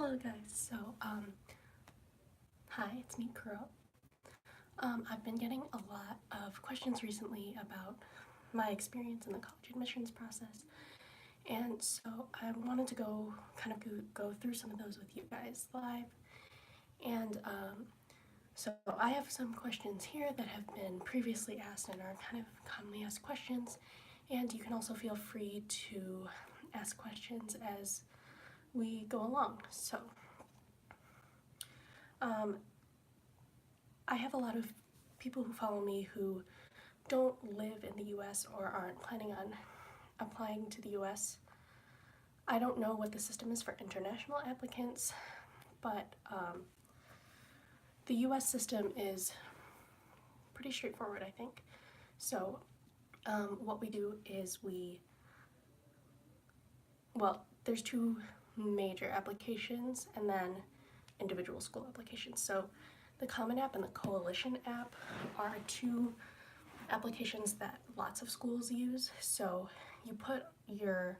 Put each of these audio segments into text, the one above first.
Hello guys, hi, it's me, Kuro. I've been getting a lot of questions recently about my experience in the college admissions process, and so I wanted to go through some of those with you guys live. And so I have some questions here that have been previously asked and are kind of commonly asked questions, and you can also feel free to ask questions as we go along. Um, I have a lot of people who follow me who don't live in the US or aren't planning on applying to the US. I don't know what the system is for international applicants, but the US system is pretty straightforward, I think. So what we do is there's two major applications and then individual school applications. So the Common App and the Coalition App are two applications that lots of schools use. So you put your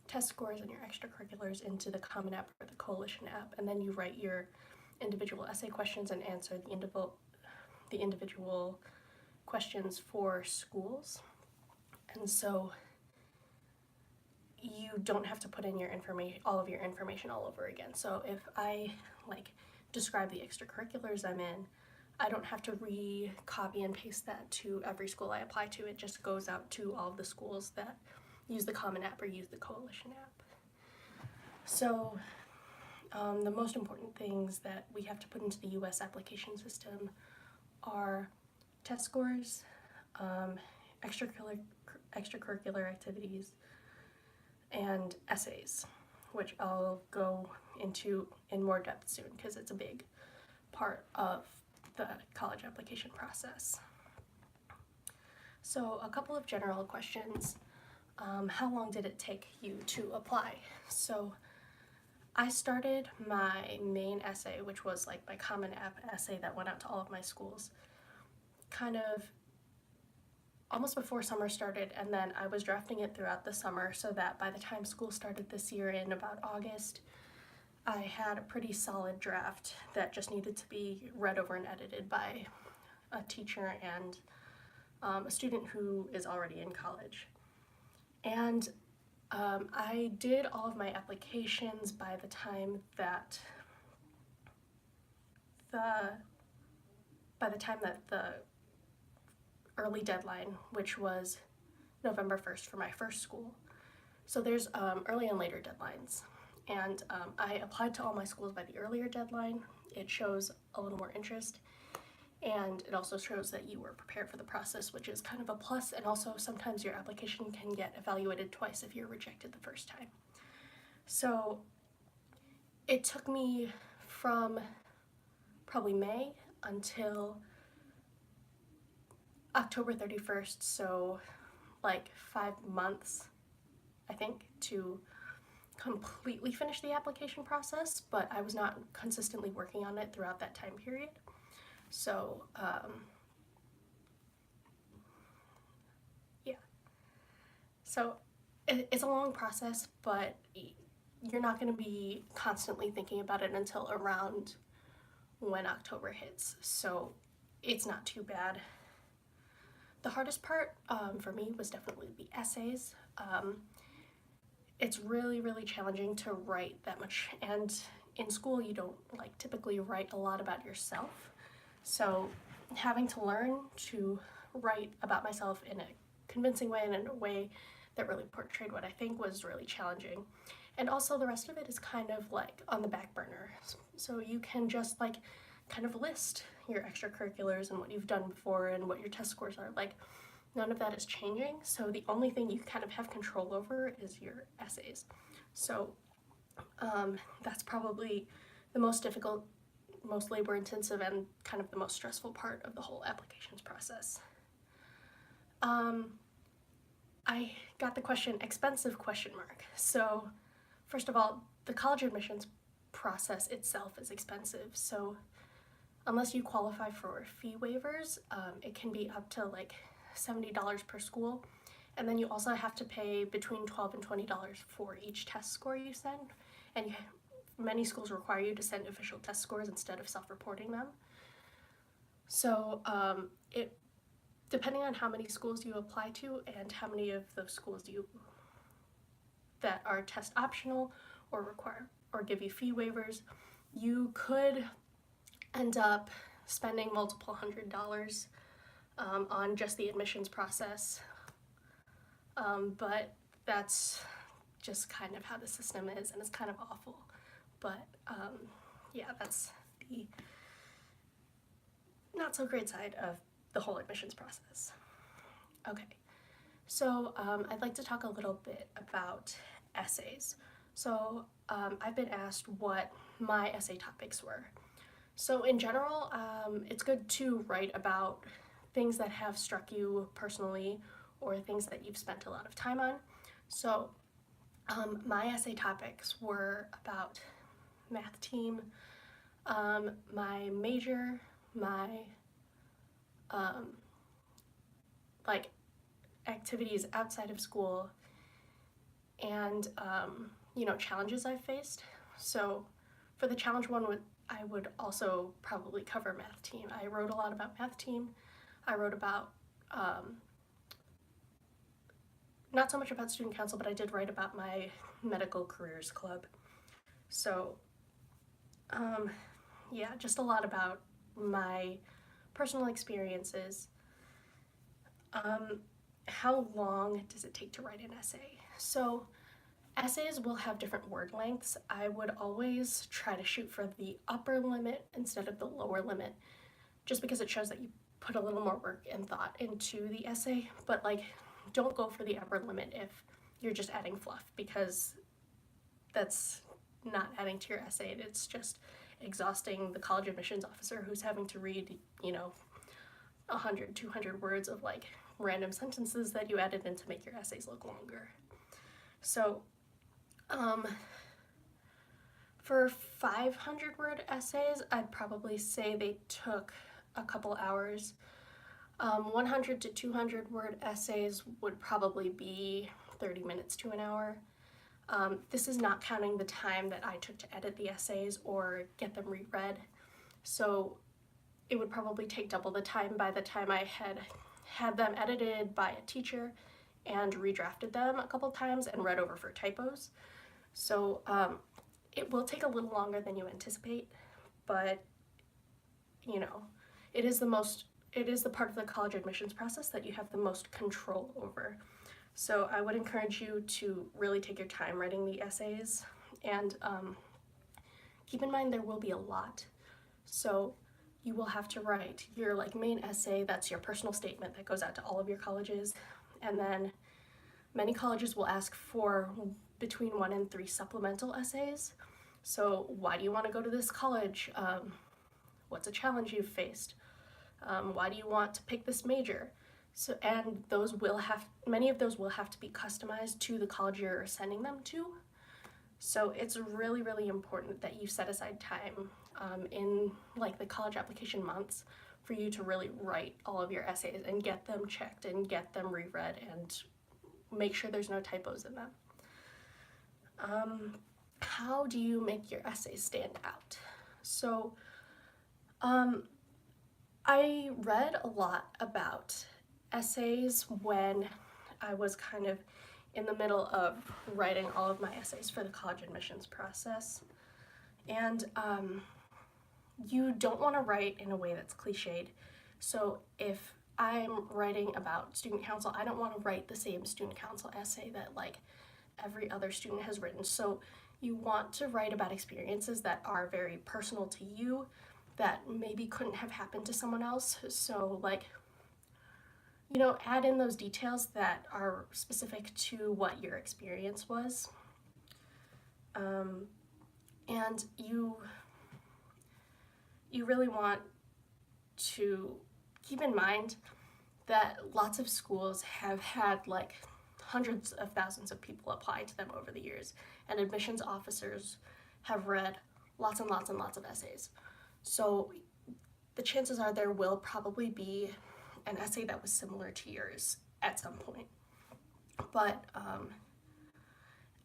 test scores and your extracurriculars into the Common App or the Coalition App, and then you write your individual essay questions and answer the individual questions for schools. And so you don't have to put in all of your information all over again. So if I describe the extracurriculars I'm in, I don't have to copy and paste that to every school I apply to. It just goes out to all of the schools that use the Common App or use the Coalition App. So the most important things that we have to put into the US application system are test scores, extracurricular activities, and essays, which I'll go into in more depth soon because it's a big part of the college application process. So a couple of general questions. How long did it take you to apply? So I started my main essay, which was like my Common App essay that went out to all of my schools, kind of almost before summer started, and then I was drafting it throughout the summer so that by the time school started this year in about August, I had a pretty solid draft that just needed to be read over and edited by a teacher and a student who is already in college. And I did all of my applications by the time that the early deadline, which was November 1st for my first school. So there's early and later deadlines. And I applied to all my schools by the earlier deadline. It shows a little more interest, and it also shows that you were prepared for the process, which is kind of a plus, and also sometimes your application can get evaluated twice if you're rejected the first time. So it took me from probably May until October 31st, so like 5 months, I think, to completely finish the application process, but I was not consistently working on it throughout that time period. So yeah, so it's a long process, but you're not going to be constantly thinking about it until around when October hits, so it's not too bad. The hardest part for me was definitely the essays. It's really, really challenging to write that much, and in school you don't typically write a lot about yourself, so having to learn to write about myself in a convincing way and in a way that really portrayed what I think was really challenging. And also the rest of it is kind of on the back burner, so you can just kind of list your extracurriculars and what you've done before and what your test scores are. None of that is changing, so the only thing you kind of have control over is your essays. So that's probably the most difficult, most labor intensive, and kind of the most stressful part of the whole applications process. I got the question, expensive question mark. So first of all, the college admissions process itself is expensive, so unless you qualify for fee waivers, it can be up to $70 per school, and then you also have to pay between $12 and $20 for each test score you send, and many schools require you to send official test scores instead of self-reporting them. So it depending on how many schools you apply to and how many of those schools that are test optional or require or give you fee waivers, you could end up spending multiple $100s on just the admissions process. But that's just kind of how the system is, and it's kind of awful. But yeah, that's the not so great side of the whole admissions process. Okay, so I'd like to talk a little bit about essays. So I've been asked what my essay topics were. So in general, it's good to write about things that have struck you personally or things that you've spent a lot of time on. So my essay topics were about math team, my major, my like activities outside of school, and you know, challenges I've faced. So for the challenge one, I would also probably cover math team. I wrote a lot about math team. I wrote about not so much about student council, but I did write about my medical careers club. So yeah, just a lot about my personal experiences. How long does it take to write an essay? So essays will have different word lengths. I would always try to shoot for the upper limit instead of the lower limit, just because it shows that you put a little more work and thought into the essay. But like, don't go for the upper limit if you're just adding fluff, because that's not adding to your essay. It's just exhausting the college admissions officer who's having to read, you know, 100, 200 words of like random sentences that you added in to make your essays look longer. So for 500 word essays, I'd probably say they took a couple hours. 100 to 200 word essays would probably be 30 minutes to an hour. This is not counting the time that I took to edit the essays or get them reread. So it would probably take double the time by the time I had them edited by a teacher and redrafted them a couple times and read over for typos. So it will take a little longer than you anticipate, but you know, it is the part of the college admissions process that you have the most control over. So I would encourage you to really take your time writing the essays, and keep in mind there will be a lot. So you will have to write your like main essay, that's your personal statement that goes out to all of your colleges, and then many colleges will ask for between 1 and 3 supplemental essays. So why do you want to go to this college? What's a challenge you've faced? Why do you want to pick this major? So, and many of those will have to be customized to the college you're sending them to. So it's really, really important that you set aside time in like the college application months for you to really write all of your essays and get them checked and get them reread and make sure there's no typos in them. How do you make your essays stand out? So I read a lot about essays when I was kind of in the middle of writing all of my essays for the college admissions process. And you don't want to write in a way that's cliched. So if I'm writing about student council, I don't want to write the same student council essay that like every other student has written. So you want to write about experiences that are very personal to you, that maybe couldn't have happened to someone else. So like, you know, add in those details that are specific to what your experience was. And you really want to keep in mind that lots of schools have had like hundreds of thousands of people apply to them over the years, and admissions officers have read lots and lots and lots of essays. So the chances are there will probably be an essay that was similar to yours at some point. But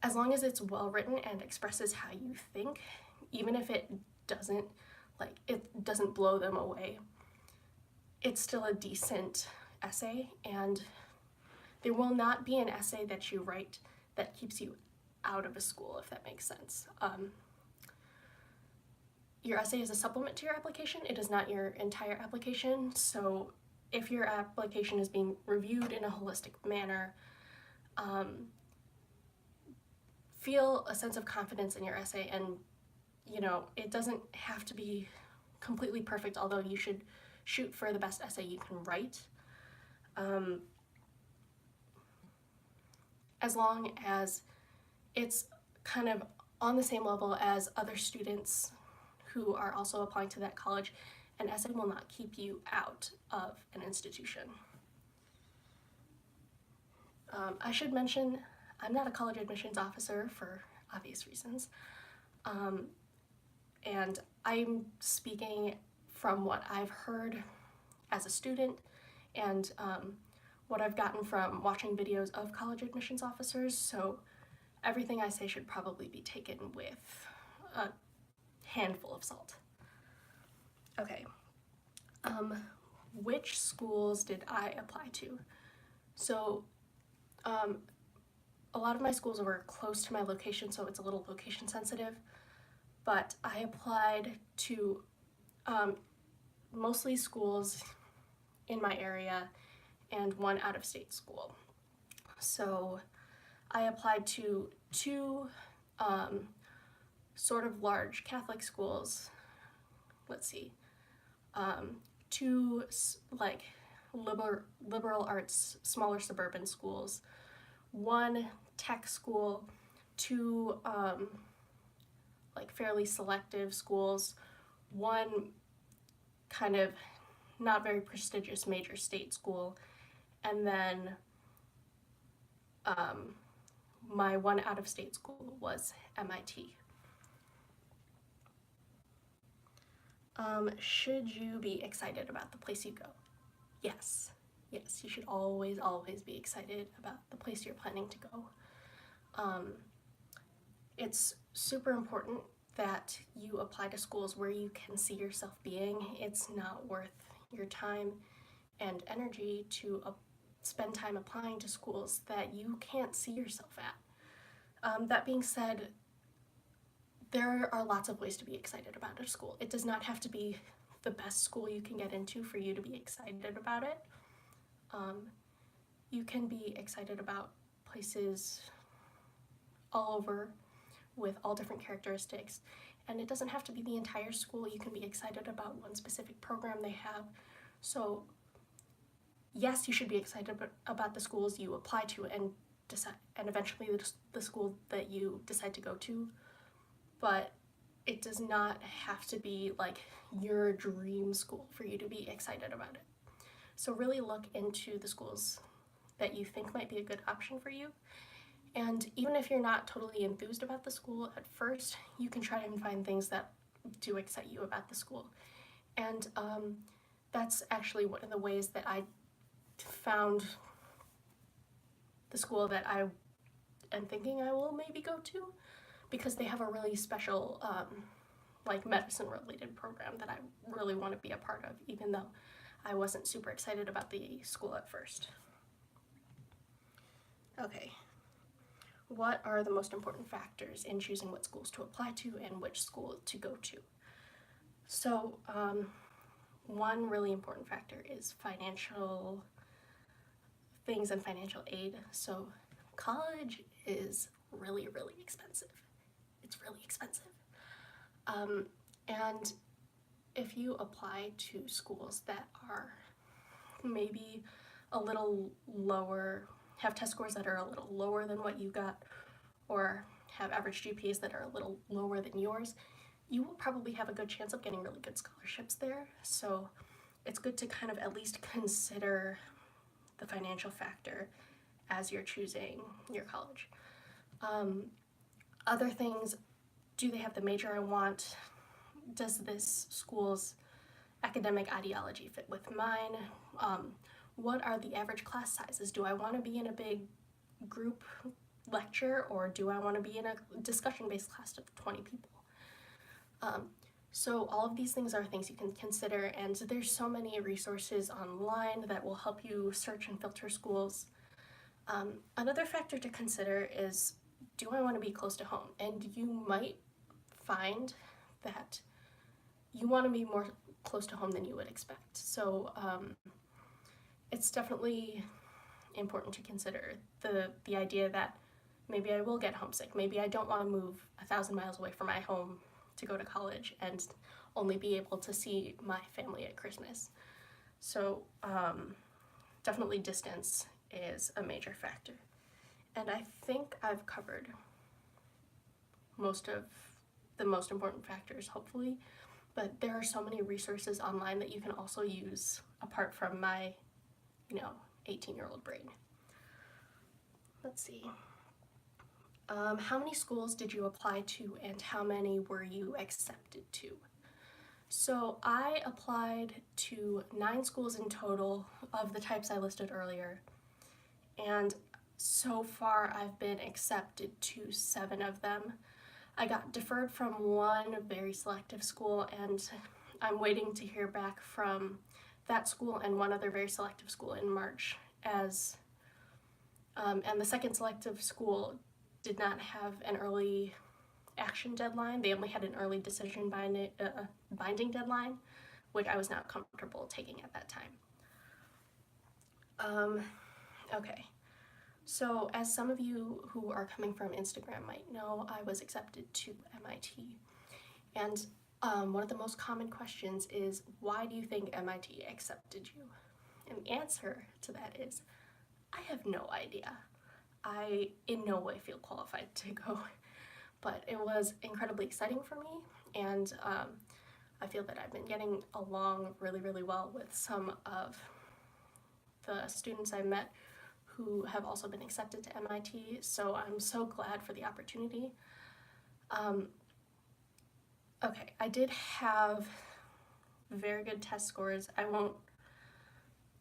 as long as it's well written and expresses how you think, even if it doesn't blow them away, it's still a decent essay, and there will not be an essay that you write that keeps you out of a school, if that makes sense. Your essay is a supplement to your application. It is not your entire application. So if your application is being reviewed in a holistic manner, feel a sense of confidence in your essay, and it doesn't have to be completely perfect, although you should shoot for the best essay you can write. As long as it's kind of on the same level as other students who are also applying to that college, an essay will not keep you out of an institution. I should mention, I'm not a college admissions officer for obvious reasons, and I'm speaking from what I've heard as a student and what I've gotten from watching videos of college admissions officers, so everything I say should probably be taken with a handful of salt. Okay, which schools did I apply to? So a lot of my schools were close to my location, so it's a little location sensitive, but I applied to mostly schools in my area and one out-of-state school. So I applied to two sort of large Catholic schools, two like liberal arts, smaller suburban schools, one tech school, two like fairly selective schools, one kind of not very prestigious major state school, and then my one out-of-state school was MIT. Should you be excited about the place you go? Yes. Yes, you should always be excited about the place you're planning to go. It's super important that you apply to schools where you can see yourself being. It's not worth your time and energy to spend time applying to schools that you can't see yourself at. That being said, there are lots of ways to be excited about a school. It does not have to be the best school you can get into for you to be excited about it. You can be excited about places all over with all different characteristics, and it doesn't have to be the entire school. You can be excited about one specific program they have. So yes, you should be excited about the schools you apply to and eventually the school that you decide to go to, but it does not have to be like your dream school for you to be excited about it. So really look into the schools that you think might be a good option for you. And even if you're not totally enthused about the school at first, you can try and find things that do excite you about the school. And that's actually one of the ways that I found the school that I am thinking I will maybe go to, because they have a really special like medicine related program that I really want to be a part of, even though I wasn't super excited about the school at first. Okay, what are the most important factors in choosing what schools to apply to and which school to go to? So one really important factor is financial things and financial aid. So college is really expensive. It's really expensive. And if you apply to schools that are maybe a little lower, have test scores that are a little lower than what you got, or have average GPAs that are a little lower than yours, you will probably have a good chance of getting really good scholarships there. So it's good to kind of at least consider the financial factor as you're choosing your college. Other things, do they have the major I want? Does this school's academic ideology fit with mine? What are the average class sizes? Do I want to be in a big group lecture, or do I want to be in a discussion-based class of 20 people? So all of these things are things you can consider, and there's so many resources online that will help you search and filter schools. Another factor to consider is, do I want to be close to home? And you might find that you want to be more close to home than you would expect. So it's definitely important to consider the idea that maybe I will get homesick. Maybe I don't want to move 1,000 miles away from my home to go to college and only be able to see my family at Christmas. So definitely distance is a major factor. And I think I've covered most of the most important factors, hopefully, but there are so many resources online that you can also use apart from my, 18-year-old brain. Let's see. How many schools did you apply to, and how many were you accepted to? So I applied to 9 schools in total of the types I listed earlier, and so far I've been accepted to 7 of them. I got deferred from one very selective school, and I'm waiting to hear back from that school and one other very selective school in March, and the second selective school did not have an early action deadline. They only had an early decision binding deadline, which I was not comfortable taking at that time. Okay, so as some of you who are coming from Instagram might know, I was accepted to MIT. And one of the most common questions is, why do you think MIT accepted you? And the answer to that is, I have no idea. I in no way feel qualified to go, but it was incredibly exciting for me, and I feel that I've been getting along really, really well with some of the students I met who have also been accepted to MIT, so I'm so glad for the opportunity. Okay, I did have very good test scores. I won't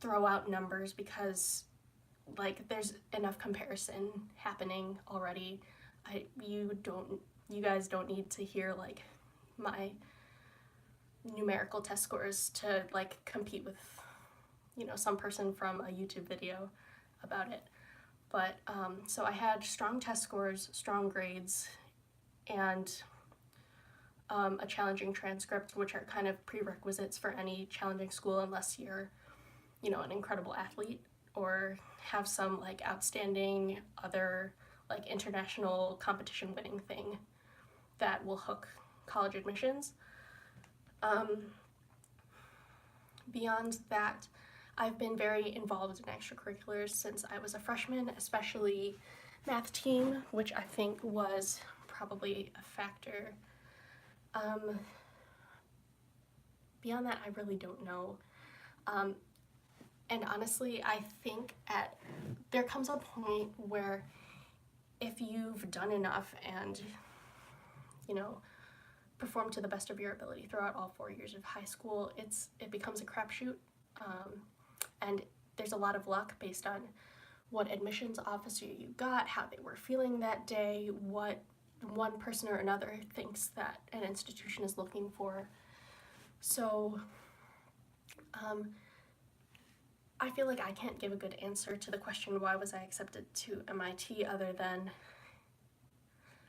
throw out numbers because there's enough comparison happening already. You guys don't need to hear my numerical test scores to compete with some person from a YouTube video about it. But so I had strong test scores, strong grades, and a challenging transcript, which are kind of prerequisites for any challenging school unless you're an incredible athlete or have some outstanding other international competition winning thing that will hook college admissions. Beyond that, I've been very involved in extracurriculars since I was a freshman, especially math team, which I think was probably a factor. Beyond that, I really don't know. And honestly, I think there comes a point where if you've done enough and, performed to the best of your ability throughout all 4 years of high school, it becomes a crapshoot. And there's a lot of luck based on what admissions officer you got, how they were feeling that day, what one person or another thinks that an institution is looking for. So, I feel like I can't give a good answer to the question, why was I accepted to MIT, other than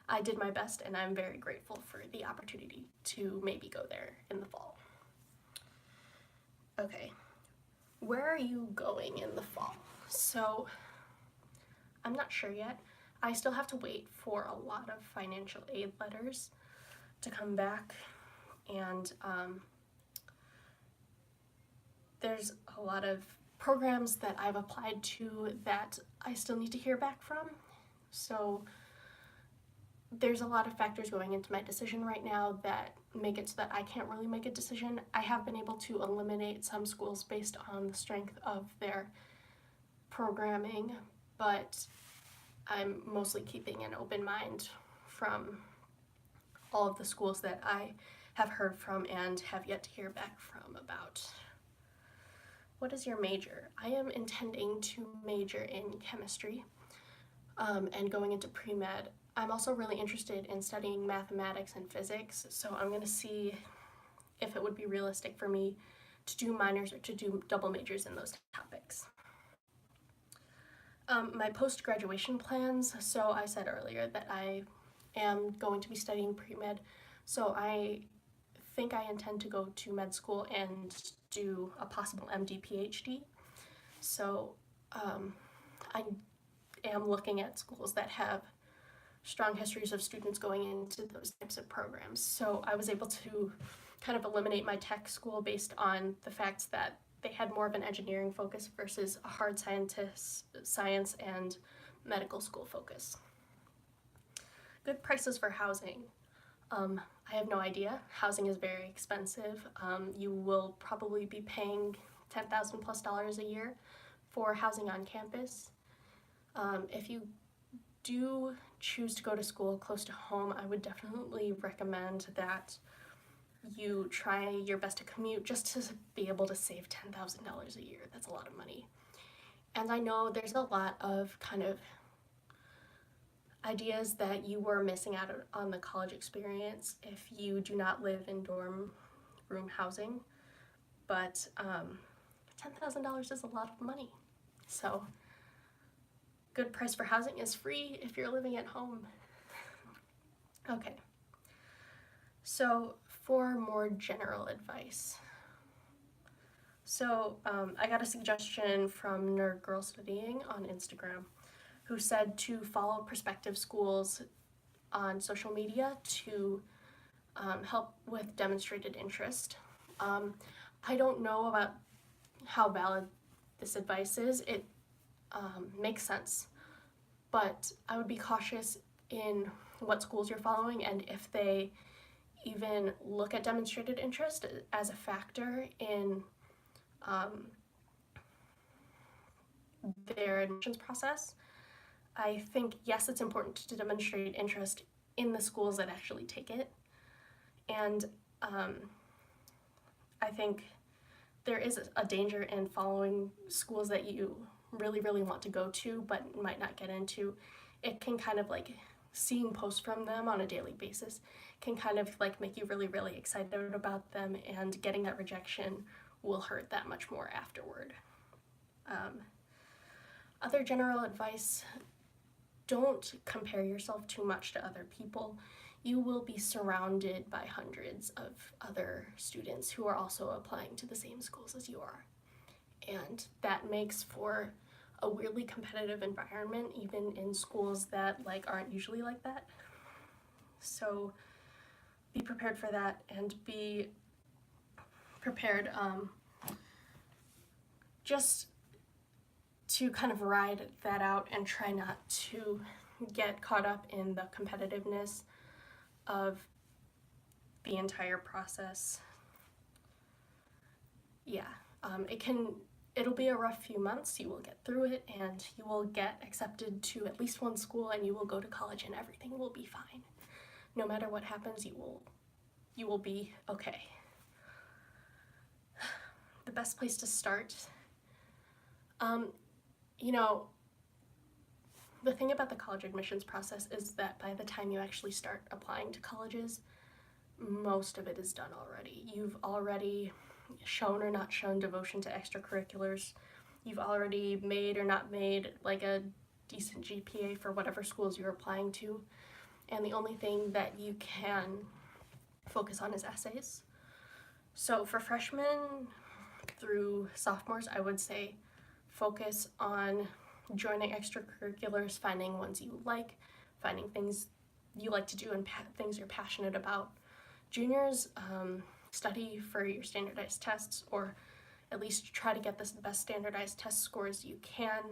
I did my best and I'm very grateful for the opportunity to maybe go there in the fall. Okay, where are you going in the fall? So, I'm not sure yet. I still have to wait for a lot of financial aid letters to come back, and there's a lot of programs that I've applied to that I still need to hear back from. So there's a lot of factors going into my decision right now that make it so that I can't really make a decision. I have been able to eliminate some schools based on the strength of their programming, but I'm mostly keeping an open mind from all of the schools that I have heard from and have yet to hear back from about. What is your major? I am intending to major in chemistry. and going into pre-med. I'm also really interested in studying mathematics and physics, so I'm going to see if it would be realistic for me to do minors or to do double majors in those topics. My post-graduation plans, so I said earlier that I am going to be studying pre-med, so I think I intend to go to med school and do a possible MD PhD. So I am looking at schools that have strong histories of students going into those types of programs. So I was able to kind of eliminate my tech school based on the fact that they had more of an engineering focus versus a hard science and medical school focus. Good prices for housing. I have no idea. Housing is very expensive. You will probably be paying $10,000 plus a year for housing on campus. If you do choose to go to school close to home, I would definitely recommend that you try your best to commute just to be able to save $10,000 a year. That's a lot of money. And I know there's a lot of kind of ideas that you were missing out on the college experience if you do not live in dorm room housing, but $10,000 is a lot of money. So good price for housing is free if you're living at home. Okay, so for more general advice. So I got a suggestion from Nerd Girl Studying on Instagram, who said to follow prospective schools on social media to help with demonstrated interest. I don't know about how valid this advice is. It makes sense, but I would be cautious in what schools you're following and if they even look at demonstrated interest as a factor in their admissions process. I think, yes, it's important to demonstrate interest in the schools that actually take it. And I think there is a danger in following schools that you really, really want to go to but might not get into. It can kind of like seeing posts from them on a daily basis can kind of like make you really, really excited about them, and getting that rejection will hurt that much more afterward. Other general advice: don't compare yourself too much to other people. You will be surrounded by hundreds of other students who are also applying to the same schools as you are. And that makes for a weirdly competitive environment, even in schools that like aren't usually like that. So be prepared for that, and be prepared just to kind of ride that out and try not to get caught up in the competitiveness of the entire process. Yeah, it'll be a rough few months. You will get through it, and you will get accepted to at least one school, and you will go to college, and everything will be fine. No matter what happens, you will be okay. The best place to start, you know, the thing about the college admissions process is that by the time you actually start applying to colleges, most of it is done already. You've already shown or not shown devotion to extracurriculars. You've already made or not made like a decent GPA for whatever schools you're applying to. And the only thing that you can focus on is essays. So for freshmen through sophomores, I would say focus on joining extracurriculars, finding ones you like, finding things you like to do and things you're passionate about. Juniors, study for your standardized tests, or at least try to get the best standardized test scores you can.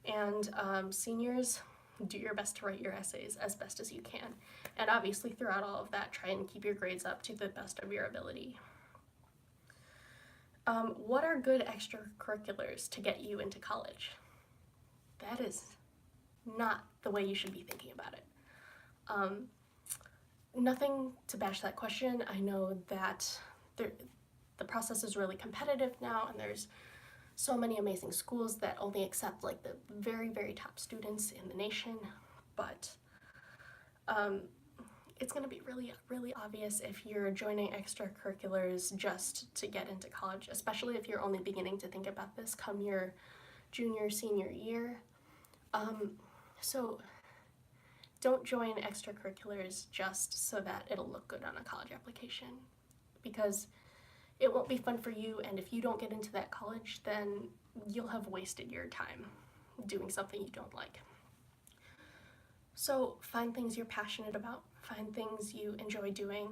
And seniors, do your best to write your essays as best as you can. And obviously throughout all of that, try and keep your grades up to the best of your ability. What are good extracurriculars to get you into college? That is not the way you should be thinking about it. Nothing to bash that question. I know that the process is really competitive now, and there's so many amazing schools that only accept like the very, very top students in the nation, but it's going to be really, really obvious if you're joining extracurriculars just to get into college, especially if you're only beginning to think about this come your junior, senior year. So don't join extracurriculars just so that it'll look good on a college application, because it won't be fun for you, and if you don't get into that college, then you'll have wasted your time doing something you don't like. So find things you're passionate about, find things you enjoy doing.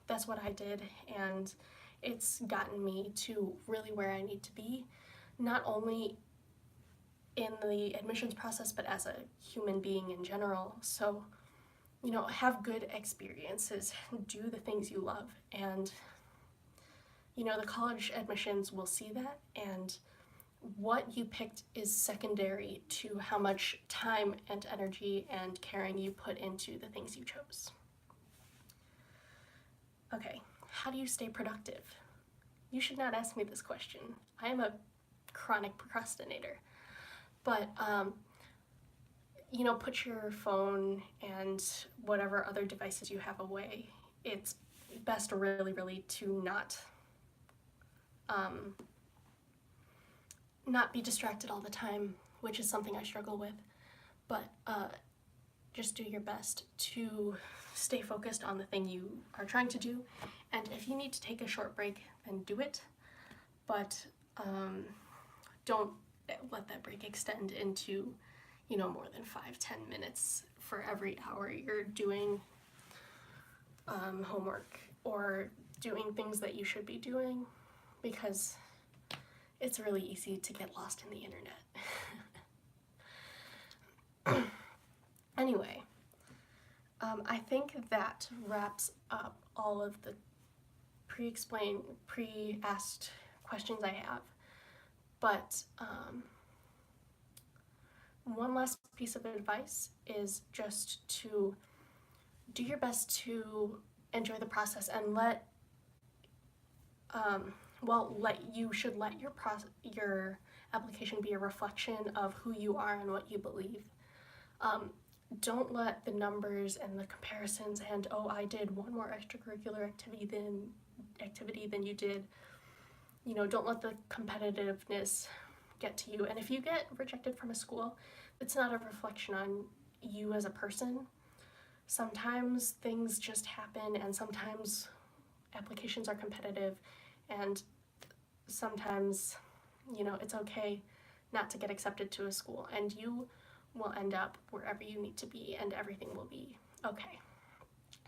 That's what I did, and it's gotten me to really where I need to be, not only in the admissions process, but as a human being in general. So, you know, have good experiences, do the things you love, and you know, the college admissions will see that, and what you picked is secondary to how much time and energy and caring you put into the things you chose. Okay, how do you stay productive? You should not ask me this question. I am a chronic procrastinator. But, you know, put your phone and whatever other devices you have away. It's best really to not be distracted all the time, which is something I struggle with, but just do your best to stay focused on the thing you are trying to do, and if you need to take a short break, then do it, but don't let that break extend into, you know, more than 5-10 minutes for every hour you're doing homework or doing things that you should be doing, because it's really easy to get lost in the internet. Anyway, I think that wraps up all of the pre-asked questions I have. But one last piece of advice is just to do your best to enjoy the process and you should let your application be a reflection of who you are and what you believe. Don't let the numbers and the comparisons and, oh, I did one more extracurricular activity than you did. You know, don't let the competitiveness get to you. And if you get rejected from a school, it's not a reflection on you as a person. Sometimes things just happen, and sometimes applications are competitive, and sometimes, you know, it's okay not to get accepted to a school, and you will end up wherever you need to be, and everything will be okay.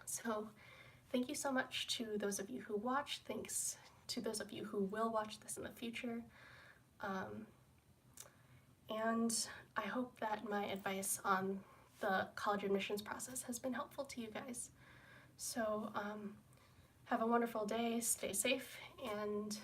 So thank you so much to those of you who watched. Thanks to those of you who will watch this in the future. And I hope that my advice on the college admissions process has been helpful to you guys. So have a wonderful day, stay safe, and